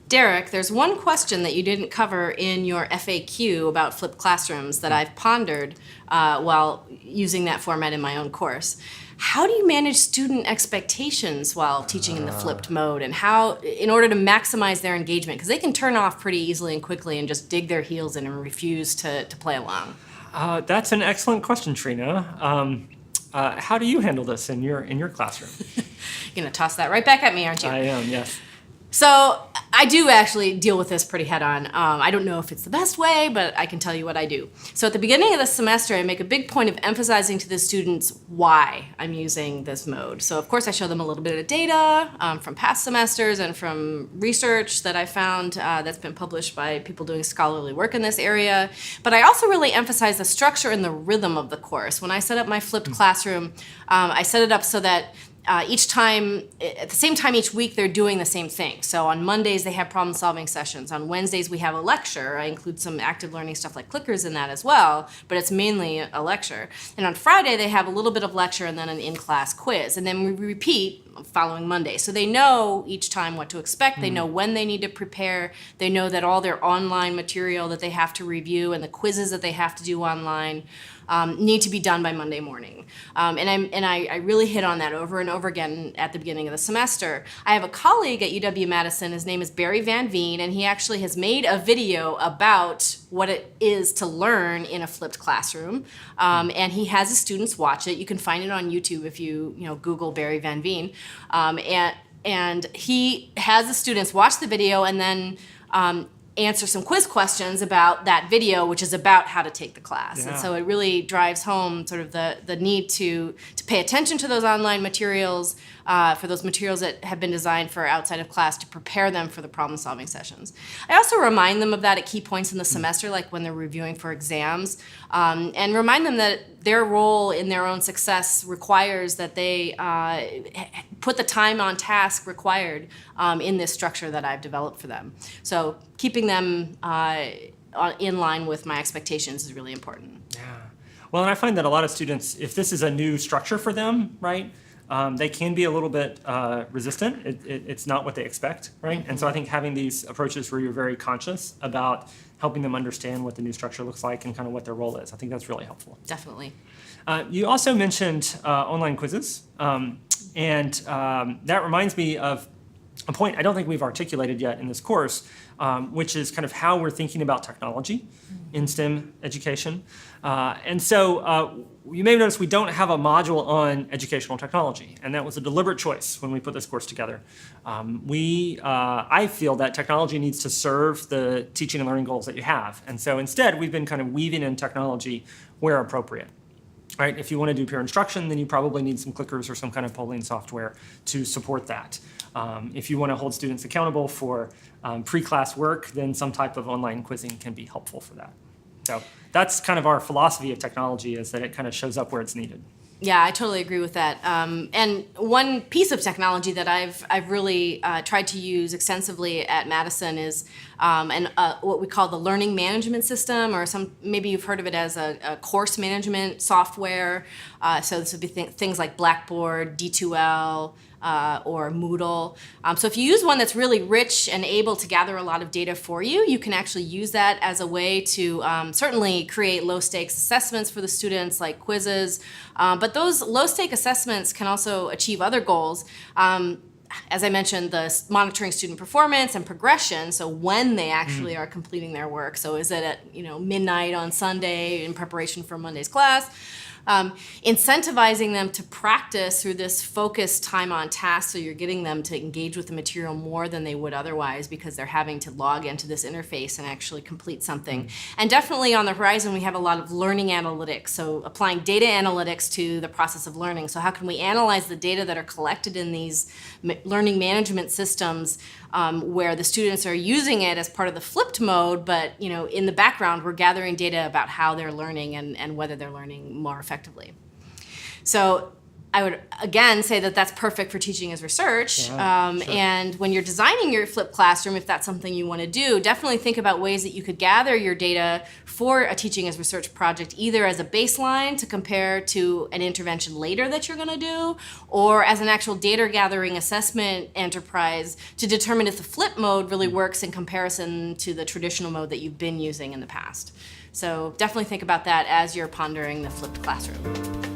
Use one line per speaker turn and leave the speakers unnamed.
Derek, there's one question that you didn't cover in your FAQ about flipped classrooms that I've pondered while using that format in my own course. How do you manage student expectations while teaching in the flipped mode, and how, in order to maximize their engagement? Because they can turn off pretty easily and quickly and just dig their heels in and refuse to play along.
That's an excellent question, Trina. How do you handle this in your classroom?
You're going to toss that right back at me, aren't you?
I am, yes.
So I do actually deal with this pretty head on. I don't know if it's the best way, but I can tell you what I do. So at the beginning of the semester, I make a big point of emphasizing to the students why I'm using this mode. So of course I show them a little bit of data from past semesters and from research that I found that's been published by people doing scholarly work in this area. But I also really emphasize the structure and the rhythm of the course. When I set up my flipped classroom, I set it up so that each time, at the same time each week, they're doing the same thing. So on Mondays, they have problem-solving sessions. On Wednesdays, we have a lecture. I include some active learning stuff like clickers in that as well, but it's mainly a lecture. And on Friday, they have a little bit of lecture and then an in-class quiz. And then we repeat following Monday. So they know each time what to expect. They know when they need to prepare. They know that all their online material that they have to review and the quizzes that they have to do online need to be done by Monday morning. And I really hit on that over and over again at the beginning of the semester. I have a colleague at UW-Madison, his name is Barry Van Veen, and he actually has made a video about what it is to learn in a flipped classroom. And he has his students watch it. You can find it on YouTube if you Google Barry Van Veen. And he has the students watch the video and then answer some quiz questions about that video, which is about how to take the class.
Yeah.
And so it really drives home sort of the need to pay attention to those online materials, for those materials that have been designed for outside of class, to prepare them for the problem-solving sessions. I also remind them of that at key points in the semester, like when they're reviewing for exams, and remind them that their role in their own success requires that they put the time on task required in this structure that I've developed for them. So keeping them in line with my expectations is really important.
Yeah. Well, and I find that a lot of students, if this is a new structure for them, right, they can be a little bit resistant. It's not what they expect, right? And so I think having these approaches where you're very conscious about helping them understand what the new structure looks like and kind of what their role is, I think that's really helpful.
Definitely.
You also mentioned online quizzes, and that reminds me of a point I don't think we've articulated yet in this course, which is kind of how we're thinking about technology in STEM education. And so you may have noticed we don't have a module on educational technology, and that was a deliberate choice when we put this course together. I feel that technology needs to serve the teaching and learning goals that you have, and so instead we've been kind of weaving in technology where appropriate. Right? If you want to do peer instruction, then you probably need some clickers or some kind of polling software to support that. If you want to hold students accountable for pre-class work, then some type of online quizzing can be helpful for that. So that's kind of our philosophy of technology, is that it kind of shows up where it's needed.
Yeah, I totally agree with that. And one piece of technology that I've really tried to use extensively at Madison is what we call the learning management system, or maybe you've heard of it as a course management software. So this would be things like Blackboard, D2L, or Moodle. So if you use one that's really rich and able to gather a lot of data for you, you can actually use that as a way to certainly create low-stakes assessments for the students, like quizzes. But those low-stake assessments can also achieve other goals. As I mentioned, the monitoring student performance and progression, so when they actually are completing their work. So is it at midnight on Sunday in preparation for Monday's class? Incentivizing them to practice through this focused time on task, so you're getting them to engage with the material more than they would otherwise, because they're having to log into this interface and actually complete something. And definitely on the horizon, we have a lot of learning analytics, so applying data analytics to the process of learning. So how can we analyze the data that are collected in these learning management systems, where the students are using it as part of the flipped mode, but in the background we're gathering data about how they're learning and whether they're learning more effectively. So I would again say that that's perfect for teaching as research.
Yeah, sure.
And when you're designing your flipped classroom, if that's something you want to do, definitely think about ways that you could gather your data for a teaching as research project, either as a baseline to compare to an intervention later that you're going to do, or as an actual data gathering assessment enterprise to determine if the flip mode really works in comparison to the traditional mode that you've been using in the past. So definitely think about that as you're pondering the flipped classroom.